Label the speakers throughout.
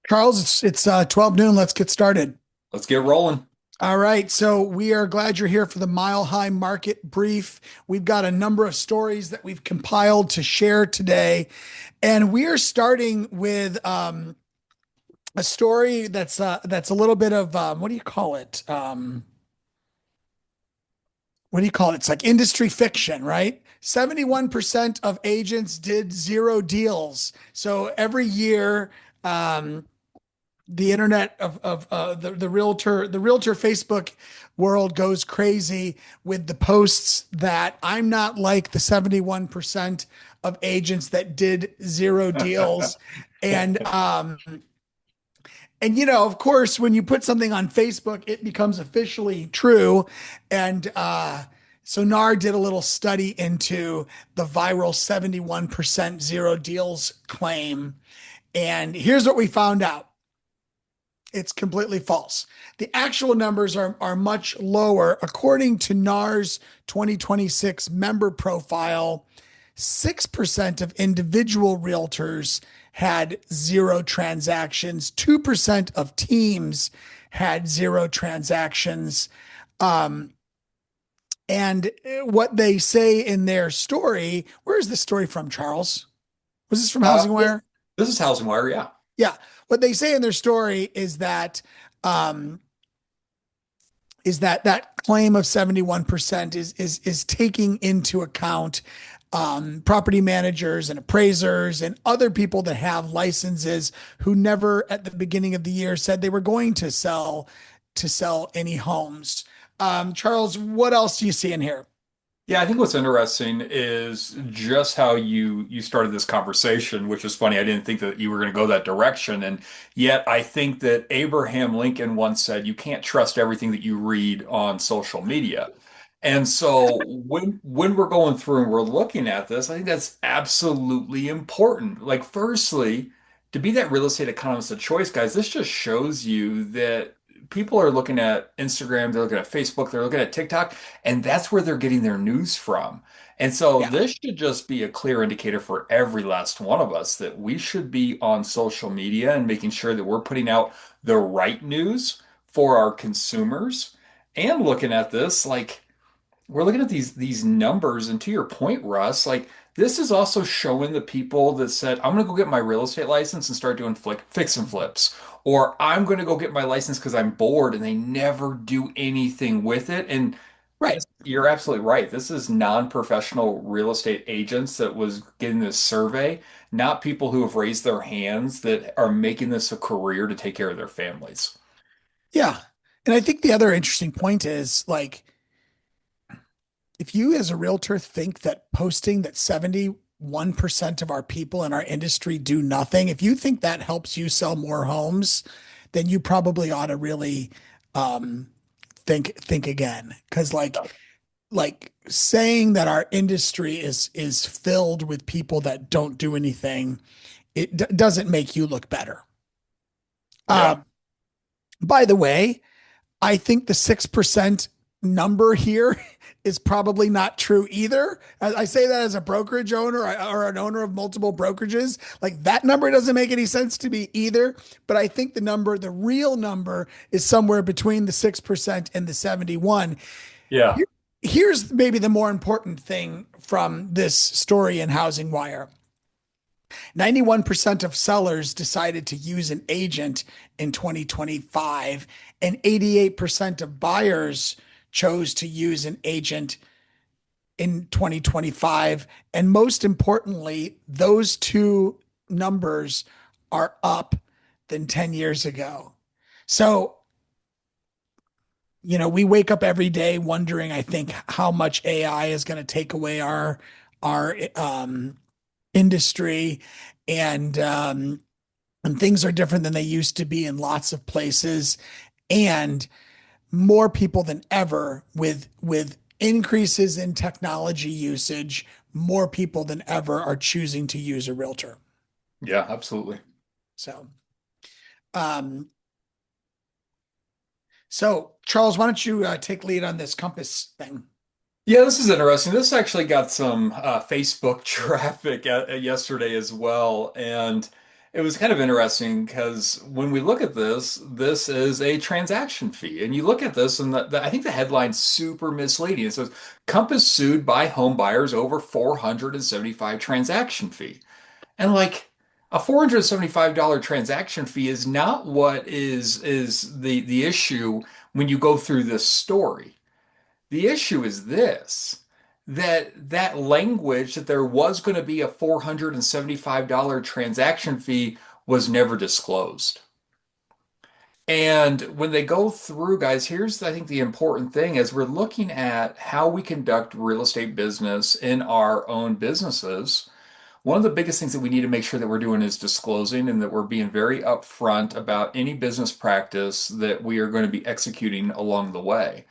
Speaker 1: Charles, it's 12 noon. Let's get started.
Speaker 2: Let's get rolling.
Speaker 1: All right, so we are glad you're here for the Mile High Market Brief. We've got a number of stories that we've compiled to share today, and we are starting with a story that's a little bit of what do you call it? What do you call it? It's like industry fiction, right? 71% of agents did zero deals. So every year, um, the internet of the realtor Facebook world goes crazy with the posts that I'm not like the 71% of agents that did zero deals. And of course, when you put something on Facebook, it becomes officially true. And so NAR did a little study into the viral 71% zero deals claim. And here's what we found out. It's completely false. The actual numbers are much lower. According to NAR's 2026 member profile, 6% of individual realtors had zero transactions, 2% of teams had zero transactions. Um, and what they say in their story, where's the story from, Charles? Was this from
Speaker 2: Uh,
Speaker 1: Housing
Speaker 2: this,
Speaker 1: Wire?
Speaker 2: this is Housing Wire, yeah.
Speaker 1: Yeah. What they say in their story um, is that claim of 71% is taking into account property managers and appraisers and other people that have licenses who never at the beginning of the year said they were going to sell any homes. Charles, what else do you see in here?
Speaker 2: Yeah, I think what's interesting is just how you started this conversation, which is funny. I didn't think that you were going to go that direction. And yet I think that Abraham Lincoln once said you can't trust everything that you read on social media. And so when we're going through and we're looking at this, I think that's absolutely important. Like, firstly, to be that real estate economist of choice, guys, this just shows you that people are looking at Instagram, they're looking at Facebook, they're looking at TikTok, and that's where they're getting their news from. And so
Speaker 1: Yeah.
Speaker 2: this should just be a clear indicator for every last one of us that we should be on social media and making sure that we're putting out the right news for our consumers and looking at this like we're looking at these numbers, and to your point, Russ, like this is also showing the people that said, I'm gonna go get my real estate license and start doing fix and flips, or I'm gonna go get my license because I'm bored, and they never do anything with it. And
Speaker 1: Right.
Speaker 2: you're absolutely right. This is non-professional real estate agents that was getting this survey, not people who have raised their hands that are making this a career to take care of their families.
Speaker 1: Yeah. And I think the other interesting point is like, if you as a realtor think that posting that 71% of our people in our industry do nothing, if you think that helps you sell more homes, then you probably ought to really um, think again. Because like saying that our industry is filled with people that don't do anything, it doesn't make you look better.
Speaker 2: Yeah.
Speaker 1: Uh, by the way, I think the 6% number here is probably not true either. I say that as a brokerage owner or an owner of multiple brokerages. Like that number doesn't make any sense to me either. But I think the real number is somewhere between the 6% and the 71.
Speaker 2: Yeah.
Speaker 1: Here- Here's maybe the more important thing from this story in Housing Wire. 91% of sellers decided to use an agent in 2025, and 88% of buyers chose to use an agent in 2025. And most importantly, those two numbers are up than 10 years ago. So, we wake up every day wondering, I think, how much AI is going to take away our industry. And things are different than they used to be in lots of places, and more people than ever with increases in technology usage, more people than ever are choosing to use a realtor.
Speaker 2: Yeah, absolutely.
Speaker 1: So um Charles, why don't you take lead on this compass thing?
Speaker 2: Yeah, this is interesting. This actually got some Facebook traffic yesterday as well. And it was kind of interesting because when we look at this, this is a transaction fee. And you look at this, and I think the headline's super misleading. It says Compass sued by home buyers over 475 transaction fee. And like a $475 transaction fee is not what is the issue when you go through this story. The issue is this, that language that there was going to be a $475 transaction fee was never disclosed. And when they go through, guys, here's I think the important thing as we're looking at how we conduct real estate business in our own businesses. One of the biggest things that we need to make sure that we're doing is disclosing and that we're being very upfront about any business practice that we are going to be executing along the way.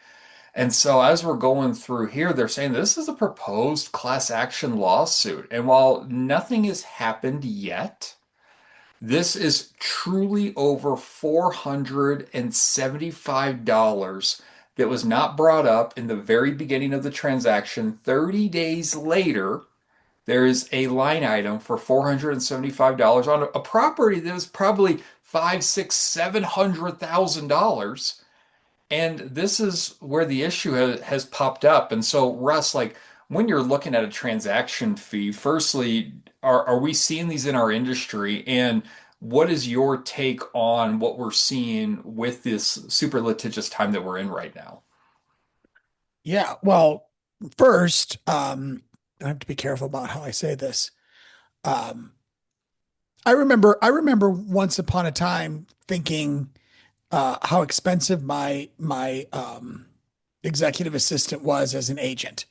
Speaker 2: And so as we're going through here, they're saying this is a proposed class action lawsuit. And while nothing has happened yet, this is truly over $475 that was not brought up in the very beginning of the transaction. 30 days later, there is a line item for $475 on a property that was probably five, six, $700,000. And this is where the issue has popped up. And so, Russ, like when you're looking at a transaction fee, firstly, are we seeing these in our industry? And what is your take on what we're seeing with this super litigious time that we're in right now?
Speaker 1: Yeah. Well, first, I have to be careful about how I say this. Um, I remember once upon a time thinking how expensive my executive assistant was as an agent.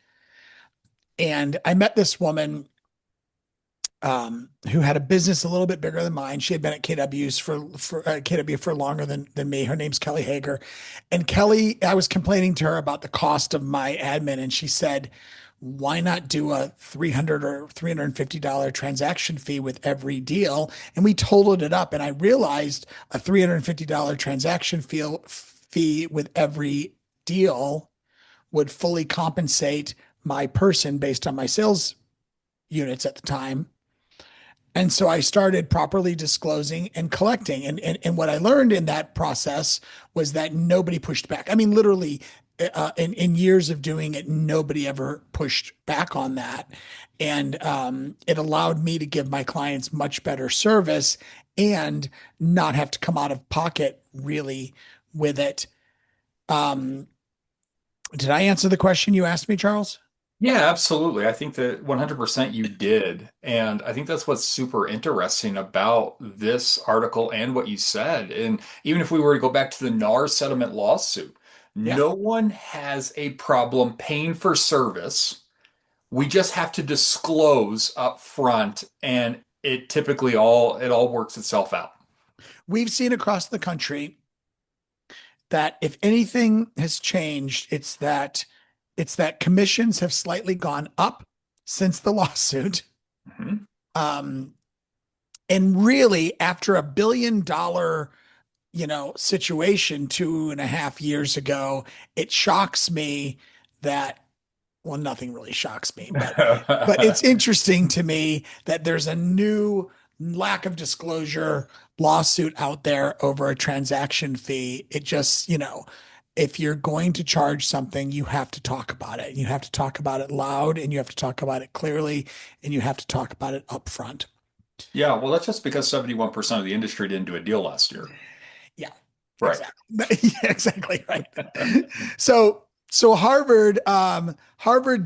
Speaker 1: And I met this woman who had a business a little bit bigger than mine. She had been at KW's for KW for longer than me. Her name's Kelly Hager. And Kelly, I was complaining to her about the cost of my admin, and she said, why not do a 300 or $350 transaction fee with every deal? And we totaled it up, and I realized a $350 transaction fee with every deal would fully compensate my person based on my sales units at the time. And so I started properly disclosing and collecting. And what I learned in that process was that nobody pushed back. I mean, literally, in years of doing it, nobody ever pushed back on that. And it allowed me to give my clients much better service and not have to come out of pocket really with it. Um, did I answer the question you asked me, Charles?
Speaker 2: Yeah, absolutely. I think that 100% you did. And I think that's what's super interesting about this article and what you said. And even if we were to go back to the NAR settlement lawsuit,
Speaker 1: Yeah.
Speaker 2: no one has a problem paying for service. We just have to disclose up front, and it all works itself out.
Speaker 1: We've seen across the country that if anything has changed, it's that commissions have slightly gone up since the lawsuit.
Speaker 2: Mhm.
Speaker 1: Um, and really, after $1 billion, situation 2.5 years ago, it shocks me that, well, nothing really shocks me, but it's interesting to me that there's a new lack of disclosure lawsuit out there over a transaction fee. It just, if you're going to charge something, you have to talk about it. You have to talk about it loud, and you have to talk about it clearly, and you have to talk about it upfront.
Speaker 2: Yeah, well, that's just because 71% of the industry didn't do a deal last year.
Speaker 1: Yeah,
Speaker 2: Right.
Speaker 1: exactly. Yeah, exactly right. So Harvard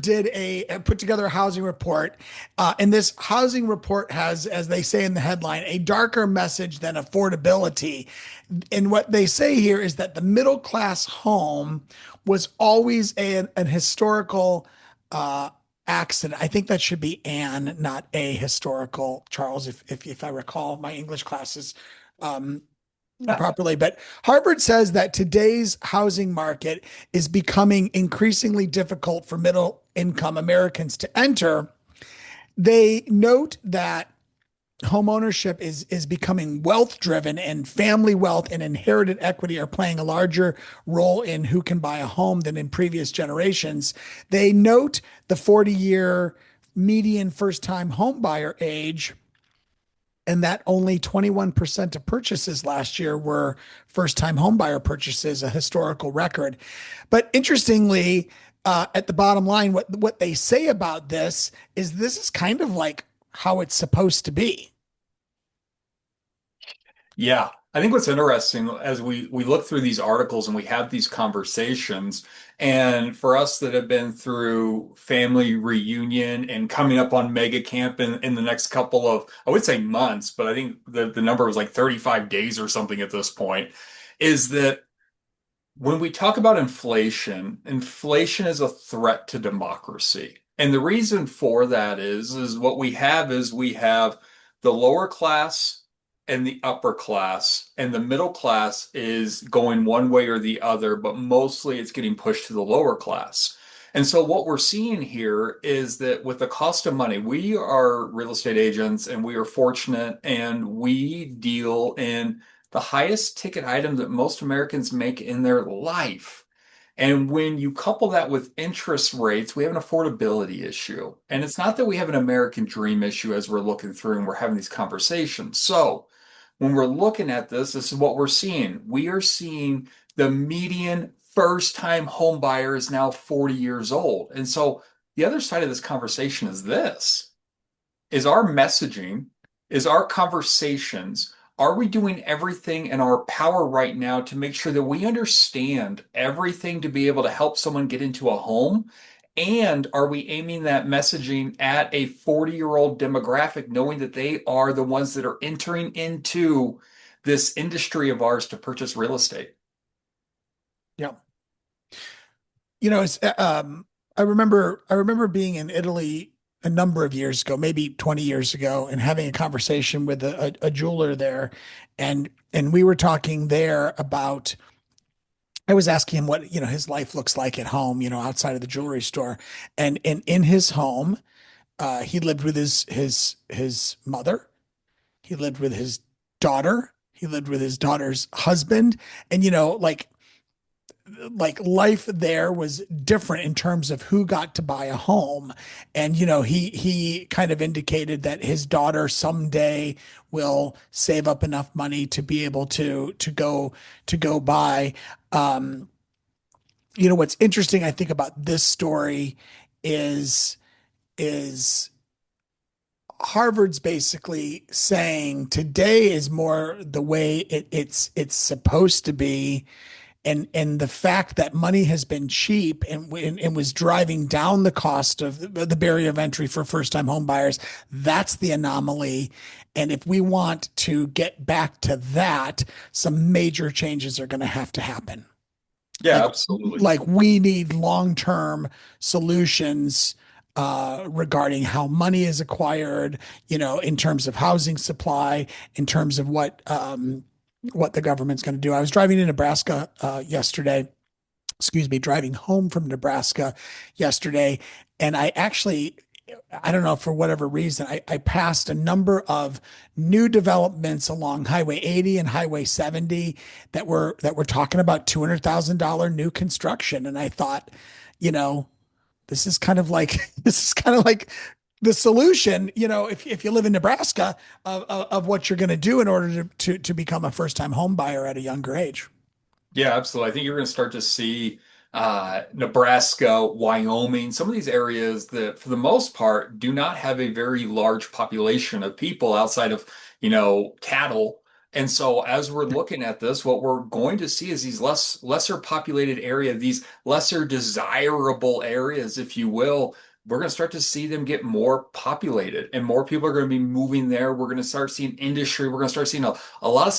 Speaker 1: did put together a housing report, and this housing report has, as they say in the headline, a darker message than affordability. And what they say here is that the middle class home was always an historical uh, accident. I think that should be an, not a historical, Charles, if I recall my English classes. Um, properly. But Harvard says that today's housing market is becoming increasingly difficult for middle income Americans to enter. They note that home ownership is becoming wealth driven, and family wealth and inherited equity are playing a larger role in who can buy a home than in previous generations. They note the 40-year median first time home buyer age and that only 21% of purchases last year were first-time homebuyer purchases, a historical record. But interestingly, at the bottom line, what they say about this is kind of like how it's supposed to be.
Speaker 2: Yeah, I think what's interesting as we look through these articles and we have these conversations, and for us that have been through family reunion and coming up on mega camp in the next couple of, I would say months, but I think the number was like 35 days or something at this point, is that when we talk about inflation, inflation is a threat to democracy. And the reason for that is what we have the lower class and the upper class, and the middle class is going one way or the other, but mostly it's getting pushed to the lower class. And so what we're seeing here is that with the cost of money, we are real estate agents and we are fortunate and we deal in the highest ticket item that most Americans make in their life. And when you couple that with interest rates, we have an affordability issue. And it's not that we have an American dream issue as we're looking through and we're having these conversations. So when we're looking at this, this is what we're seeing. We are seeing the median first time home buyer is now 40 years old. And so the other side of this conversation is this is our messaging, is our conversations, are we doing everything in our power right now to make sure that we understand everything to be able to help someone get into a home? And are we aiming that messaging at a 40-year-old demographic, knowing that they are the ones that are entering into this industry of ours to purchase real estate?
Speaker 1: Yeah. You know, I remember being in Italy a number of years ago, maybe 20 years ago, and having a conversation with a jeweler there. And we were talking there about, I was asking him what, his life looks like at home, outside of the jewelry store. And in his home, he lived with his mother, he lived with his daughter, he lived with his daughter's husband. And like life there was different in terms of who got to buy a home. And he kind of indicated that his daughter someday will save up enough money to be able to go buy. um what's interesting, I think, about this story is Harvard's basically saying today is more the way it's supposed to be. And the fact that money has been cheap and was driving down the cost of the barrier of entry for first time home buyers, that's the anomaly. And if we want to get back to that, some major changes are going to happen.
Speaker 2: Yeah,
Speaker 1: Like
Speaker 2: absolutely.
Speaker 1: like we need long-term solutions regarding how money is acquired, in terms of housing supply, in terms of what the government's going to do. I was driving in Nebraska yesterday, excuse me, driving home from Nebraska yesterday, and I don't know, for whatever reason, I passed a number of new developments along Highway 80 and Highway 70 that were talking about $200,000 new construction. And I thought, you know, this is kind of like this is kind of like the solution, if you live in Nebraska, of what you're going to do in order to become a first time home buyer at a younger age.
Speaker 2: Yeah, absolutely. I think you're going to start to see Nebraska, Wyoming, some of these areas that, for the most part, do not have a very large population of people outside of, cattle. And so, as we're looking at this, what we're going to see is these lesser populated area, these lesser desirable areas, if you will. We're going to start to see them get more populated, and more people are going to be moving there. We're going to start seeing industry. We're going to start seeing a lot of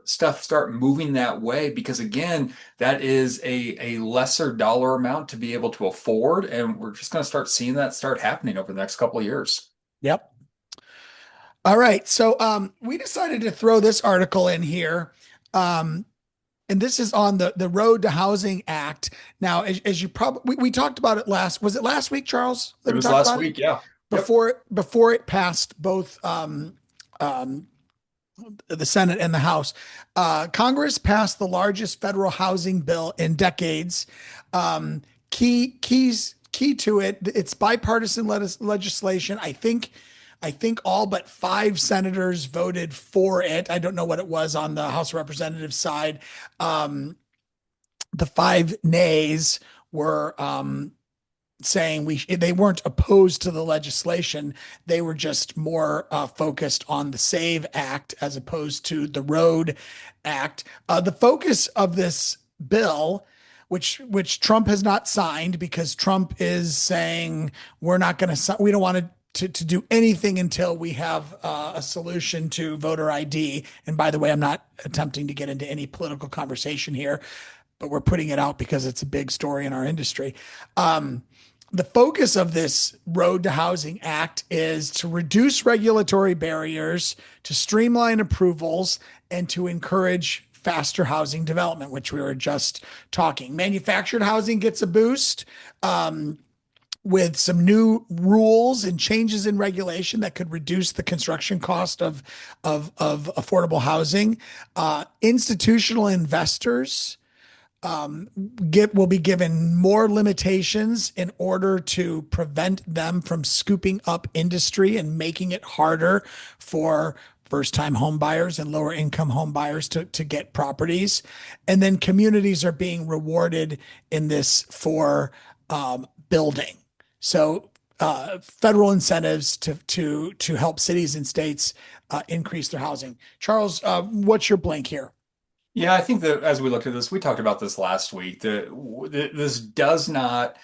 Speaker 2: stuff start moving that way because, again, that is a lesser dollar amount to be able to afford. And we're just going to start seeing that start happening over the next couple of years.
Speaker 1: Yep. All right. So we decided to throw this article in here. Um, and this is on the Road to Housing Act. Now, as you probably we talked about it was it last week, Charles,
Speaker 2: It
Speaker 1: that we
Speaker 2: was
Speaker 1: talked
Speaker 2: last
Speaker 1: about it?
Speaker 2: week. Yeah. Yep.
Speaker 1: Before it passed both um, the Senate and the House. Congress passed the largest federal housing bill in decades. Key to it, it's bipartisan legislation. I think I think all but five senators voted for it. I don't know what it was on the House of Representatives side. The five nays were saying they weren't opposed to the legislation. They were just more focused on the SAVE Act as opposed to the Road Act. The focus of this bill, which Trump has not signed because Trump is saying we don't want to do anything until we have a solution to voter ID. And by the way, I'm not attempting to get into any political conversation here, but we're putting it out because it's a big story in our industry. Um, the focus of this Road to Housing Act is to reduce regulatory barriers, to streamline approvals, and to encourage faster housing development, which we were just talking. Manufactured housing gets a boost. With some new rules and changes in regulation that could reduce the construction cost of affordable housing. Institutional investors will be given more limitations in order to prevent them from scooping up industry and making it harder for first-time home buyers and lower income home buyers to get properties. And then communities are being rewarded in this for building. So federal incentives to help cities and states increase their housing. Charles, what's your blank here?
Speaker 2: Yeah, I think that as we looked at this, we talked about this last week, that this does not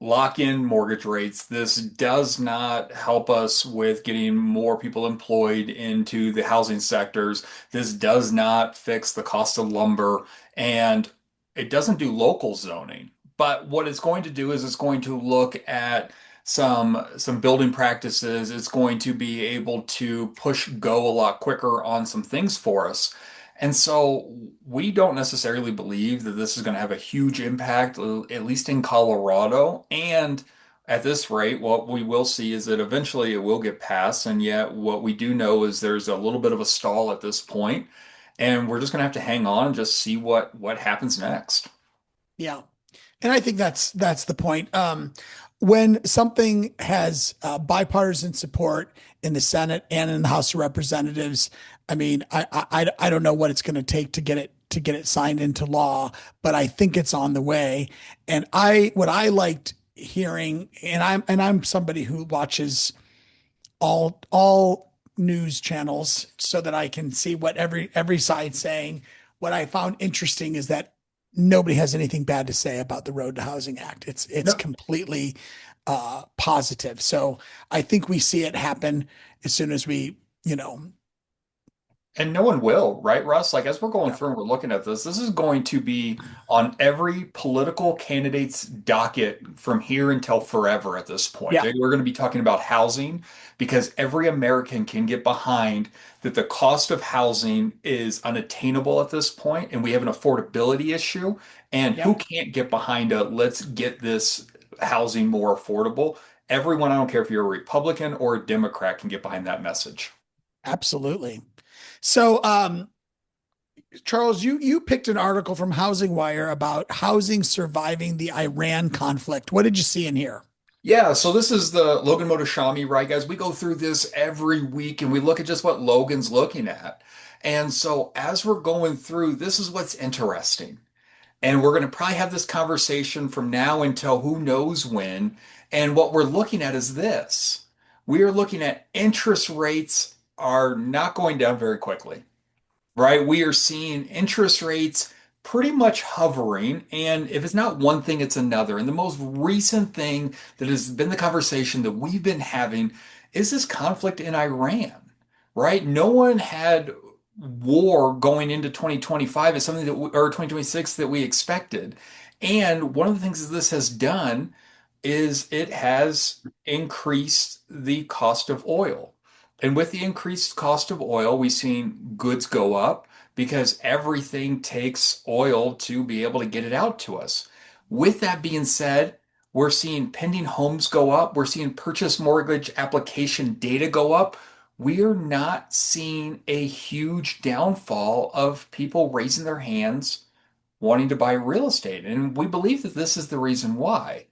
Speaker 2: lock in mortgage rates. This does not help us with getting more people employed into the housing sectors. This does not fix the cost of lumber, and it doesn't do local zoning. But what it's going to do is it's going to look at some building practices. It's going to be able to push go a lot quicker on some things for us. And so we don't necessarily believe that this is going to have a huge impact, at least in Colorado. And at this rate, what we will see is that eventually it will get passed. And yet, what we do know is there's a little bit of a stall at this point, and we're just going to have to hang on and just see what happens next.
Speaker 1: Yeah. And I think that's the point. When something has bipartisan support in the Senate and in the House of Representatives, I mean, I don't know what it's going to take to get it signed into law, but I think it's on the way. And I what I liked hearing, and I'm somebody who watches all news channels so that I can see what every side's saying. What I found interesting is that nobody has anything bad to say about the Road to Housing Act. It's
Speaker 2: No.
Speaker 1: completely positive. So I think we see it happen as soon as we.
Speaker 2: And no one will, right, Russ? Like, as we're going
Speaker 1: Yeah,
Speaker 2: through and we're looking at this is going to be on every political candidate's docket from here until forever at this point.
Speaker 1: yeah,
Speaker 2: We're going to be talking about housing because every American can get behind that the cost of housing is unattainable at this point, and we have an affordability issue. And who
Speaker 1: yep,
Speaker 2: can't get behind a let's get this housing more affordable? Everyone, I don't care if you're a Republican or a Democrat, can get behind that message.
Speaker 1: absolutely. So, Charles, you picked an article from Housing Wire about housing surviving the Iran conflict. What did you see in here?
Speaker 2: Yeah, so this is the Logan Motoshami, right, guys? We go through this every week and we look at just what Logan's looking at. And so as we're going through, this is what's interesting. And we're going to probably have this conversation from now until who knows when. And what we're looking at is this. We are looking at interest rates are not going down very quickly, right? We are seeing interest rates pretty much hovering. And if it's not one thing, it's another. And the most recent thing that has been the conversation that we've been having is this conflict in Iran, right? No one had war going into 2025 as something that or 2026 that we expected. And one of the things that this has done is it has increased the cost of oil. And with the increased cost of oil, we've seen goods go up because everything takes oil to be able to get it out to us. With that being said, we're seeing pending homes go up. We're seeing purchase mortgage application data go up. We are not seeing a huge downfall of people raising their hands wanting to buy real estate. And we believe that this is the reason why.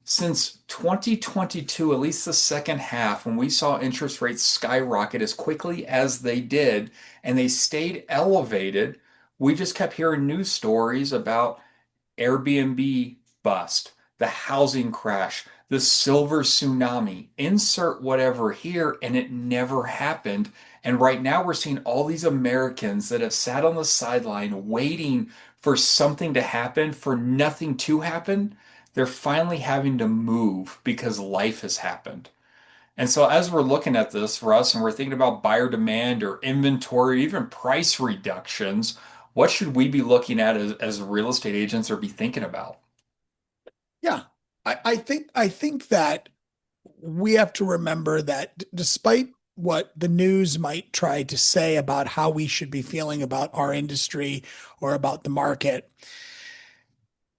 Speaker 2: Since 2022, at least the second half, when we saw interest rates skyrocket as quickly as they did, and they stayed elevated, we just kept hearing news stories about Airbnb bust, the housing crash, the silver tsunami. Insert whatever here, and it never happened. And right now, we're seeing all these Americans that have sat on the sideline waiting for something to happen, for nothing to happen. They're finally having to move because life has happened. And so, as we're looking at this, Russ, and we're thinking about buyer demand or inventory, even price reductions, what should we be looking at as real estate agents or be thinking about?
Speaker 1: Yeah, I think that we have to remember that despite what the news might try to say about how we should be feeling about our industry or about the market,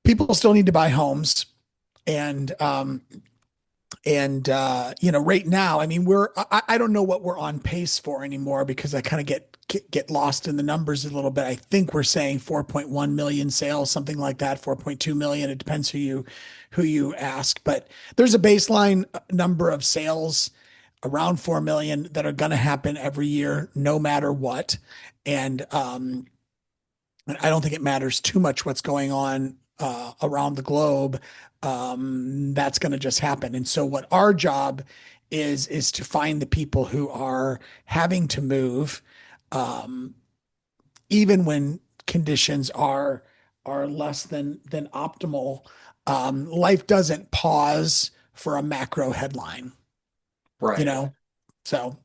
Speaker 1: people still need to buy homes. And right now, I mean, I don't know what we're on pace for anymore because I kind of get lost in the numbers a little bit. I think we're saying 4.1 million sales, something like that, 4.2 million. It depends who you ask, but there's a baseline number of sales around 4 million that are going to happen every year, no matter what. And I don't think it matters too much what's going on around the globe. That's going to just happen. And so, what our job is to find the people who are having to move, um, even when conditions are less than optimal. Life doesn't pause for a you headline, you
Speaker 2: Right.
Speaker 1: know. So,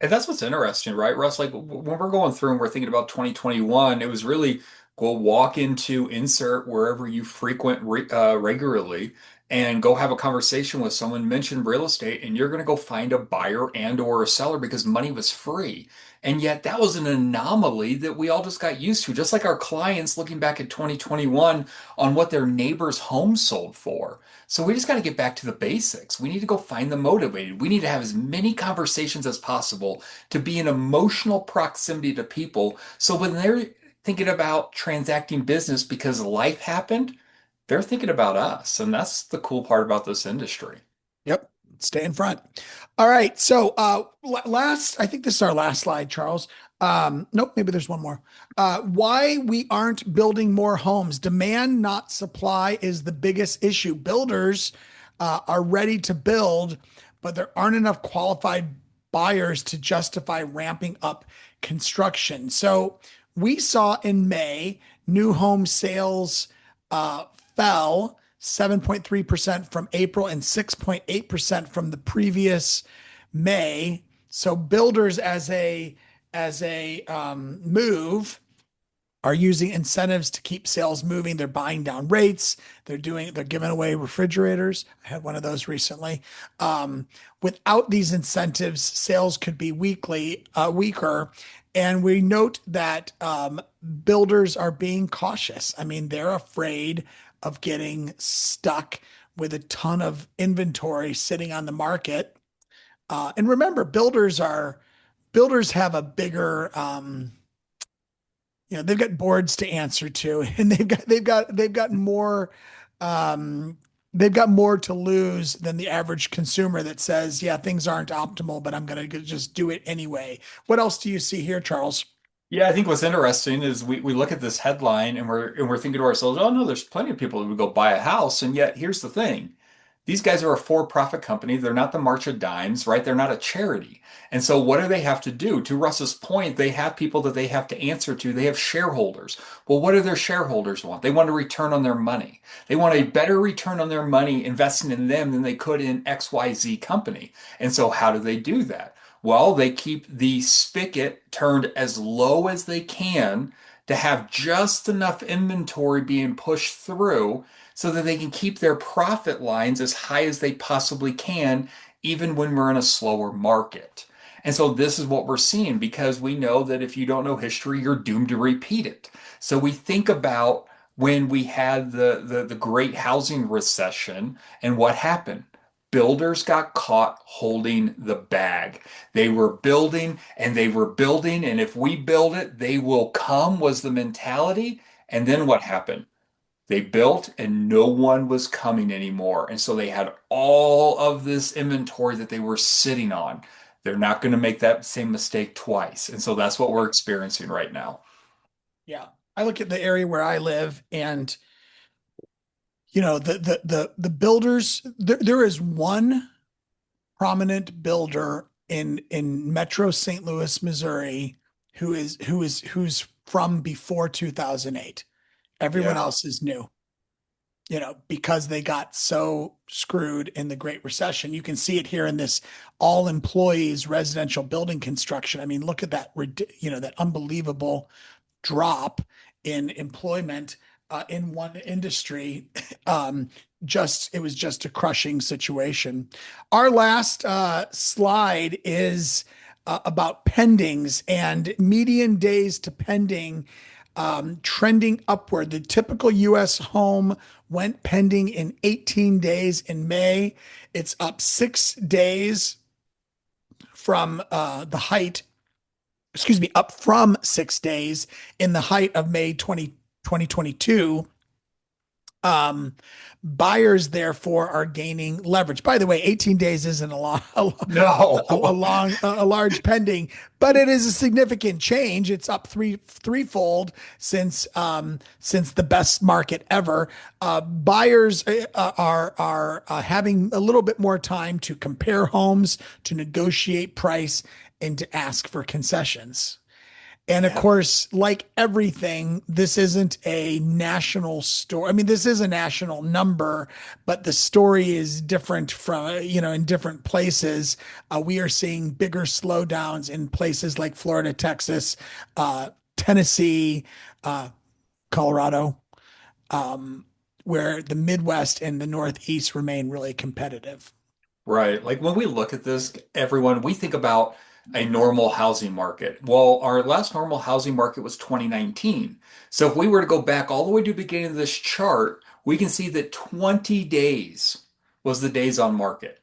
Speaker 2: And that's what's interesting, right, Russ? Like when we're going through and we're thinking about 2021, it was really go walk into insert wherever you frequent regularly and go have a conversation with someone, mention real estate, and you're going to go find a buyer and or a seller because money was free. And yet that was an anomaly that we all just got used to, just like our clients looking back at 2021 on what their neighbor's home sold for. So we just got to get back to the basics. We need to go find them motivated. We need to have as many conversations as possible to be in emotional proximity to people. So when they're thinking about transacting business because life happened, they're thinking about us. And that's the cool part about this industry.
Speaker 1: yep, stay in front. All right. So, I think this is our last slide, Charles. Nope, maybe there's one more. Why we aren't building more homes. Demand, not supply, is the biggest issue. Builders are ready to build, but there aren't enough qualified buyers to justify ramping up construction. So, we saw in May new home sales uh, fell 7.3% from April and 6.8% from the previous May. So builders as a move are using incentives to keep sales moving. They're buying down rates. They're giving away refrigerators. I had one of those recently. Without these incentives, sales could be weaker. And we note that builders are being cautious. I mean, they're afraid of getting stuck with a ton of inventory sitting on the market. And remember, builders have a bigger they've got boards to answer to, and they've got more um they've got more to lose than the average consumer that says, yeah, things aren't optimal, but I'm going to just do it anyway. What else do you see here, Charles?
Speaker 2: Yeah, I think what's interesting is we look at this headline and we're thinking to ourselves, oh no, there's plenty of people who would go buy a house. And yet here's the thing. These guys are a for-profit company. They're not the March of Dimes, right? They're not a charity. And so what do they have to do? To Russ's point, they have people that they have to answer to. They have shareholders. Well, what do their shareholders want? They want a return on their money. They want a better return on their money investing in them than they could in XYZ company. And so how do they do that? Well, they keep the spigot turned as low as they can to have just enough inventory being pushed through so that they can keep their profit lines as high as they possibly can, even when we're in a slower market. And so this is what we're seeing because we know that if you don't know history, you're doomed to repeat it. So we think about when we had the great housing recession and what happened. Builders got caught holding the bag. They were building and they were building, and if we build it, they will come was the mentality. And then what happened? They built and no one was coming anymore. And so they had all of this inventory that they were sitting on. They're not going to make that same mistake twice. And so that's what we're experiencing right now.
Speaker 1: Yeah. I look at the area where I live and the builders there is one prominent builder in Metro St. Louis, Missouri who's from before 2008. Everyone
Speaker 2: Yeah.
Speaker 1: else is new. Because they got so screwed in the Great Recession. You can see it here in this all employees residential building construction. I mean, look at that, that unbelievable drop in employment in one industry. Um, it was just a crushing situation. Our last slide is about pendings and median days to pending trending upward. The typical US home went pending in 18 days in May. It's up 6 days from the height, excuse me, up from 6 days in the height of May 2022. Um, Buyers, therefore, are gaining leverage. By the way, 18 days isn't a long,
Speaker 2: No.
Speaker 1: a large pending, but it is a significant change. It's up threefold since the best market ever. Buyers are having a little bit more time to compare homes, to negotiate price, and to ask for concessions. And of
Speaker 2: Yeah.
Speaker 1: course, like everything, this isn't a national story. I mean, this is a national number, but the story is different from, in different places. We are seeing bigger slowdowns in places like Florida, Texas, Tennessee, uh, Colorado, um, where the Midwest and the Northeast remain really competitive.
Speaker 2: Right. Like when we look at this, everyone, we think about a normal housing market. Well, our last normal housing market was 2019. So if we were to go back all the way to the beginning of this chart, we can see that 20 days was the days on market.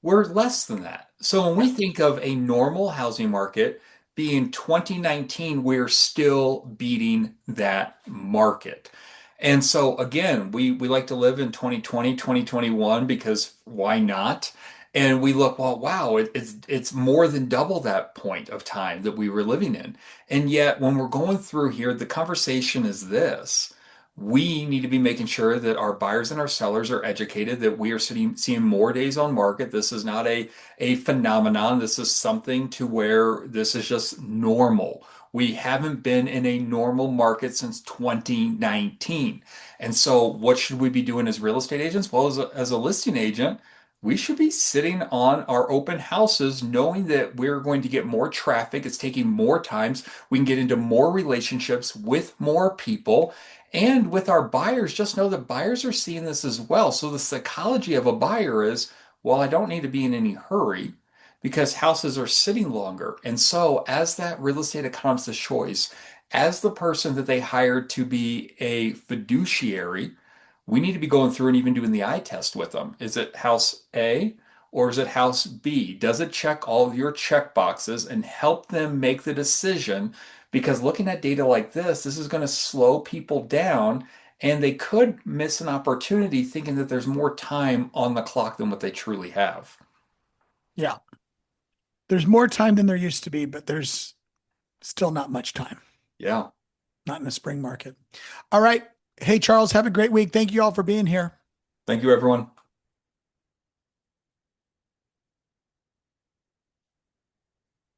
Speaker 2: We're less than that. So when we
Speaker 1: Yeah.
Speaker 2: think of a normal housing market being 2019, we're still beating that market. And so again, we like to live in 2020, 2021 because why not? And we look, well, wow, it's more than double that point of time that we were living in. And yet when we're going through here, the conversation is this. We need to be making sure that our buyers and our sellers are educated, that we are seeing more days on market. This is not a phenomenon. This is something to where this is just normal. We haven't been in a normal market since 2019. And so, what should we be doing as real estate agents? Well, as a listing agent, we should be sitting on our open houses knowing that we're going to get more traffic. It's taking more times. We can get into more relationships with more people. And with our buyers, just know that buyers are seeing this as well. So the psychology of a buyer is, well, I don't need to be in any hurry because houses are sitting longer. And so, as that real estate economist of choice, as the person that they hired to be a fiduciary, we need to be going through and even doing the eye test with them. Is it house A or is it house B? Does it check all of your check boxes and help them make the decision? Because looking at data like this is going to slow people down and they could miss an opportunity thinking that there's more time on the clock than what they truly have.
Speaker 1: Yeah. There's more time than there used to be, but there's still not much time,
Speaker 2: Yeah.
Speaker 1: not in the spring market. All right. Hey, Charles, have a great week. Thank you all for being here.
Speaker 2: Thank you, everyone.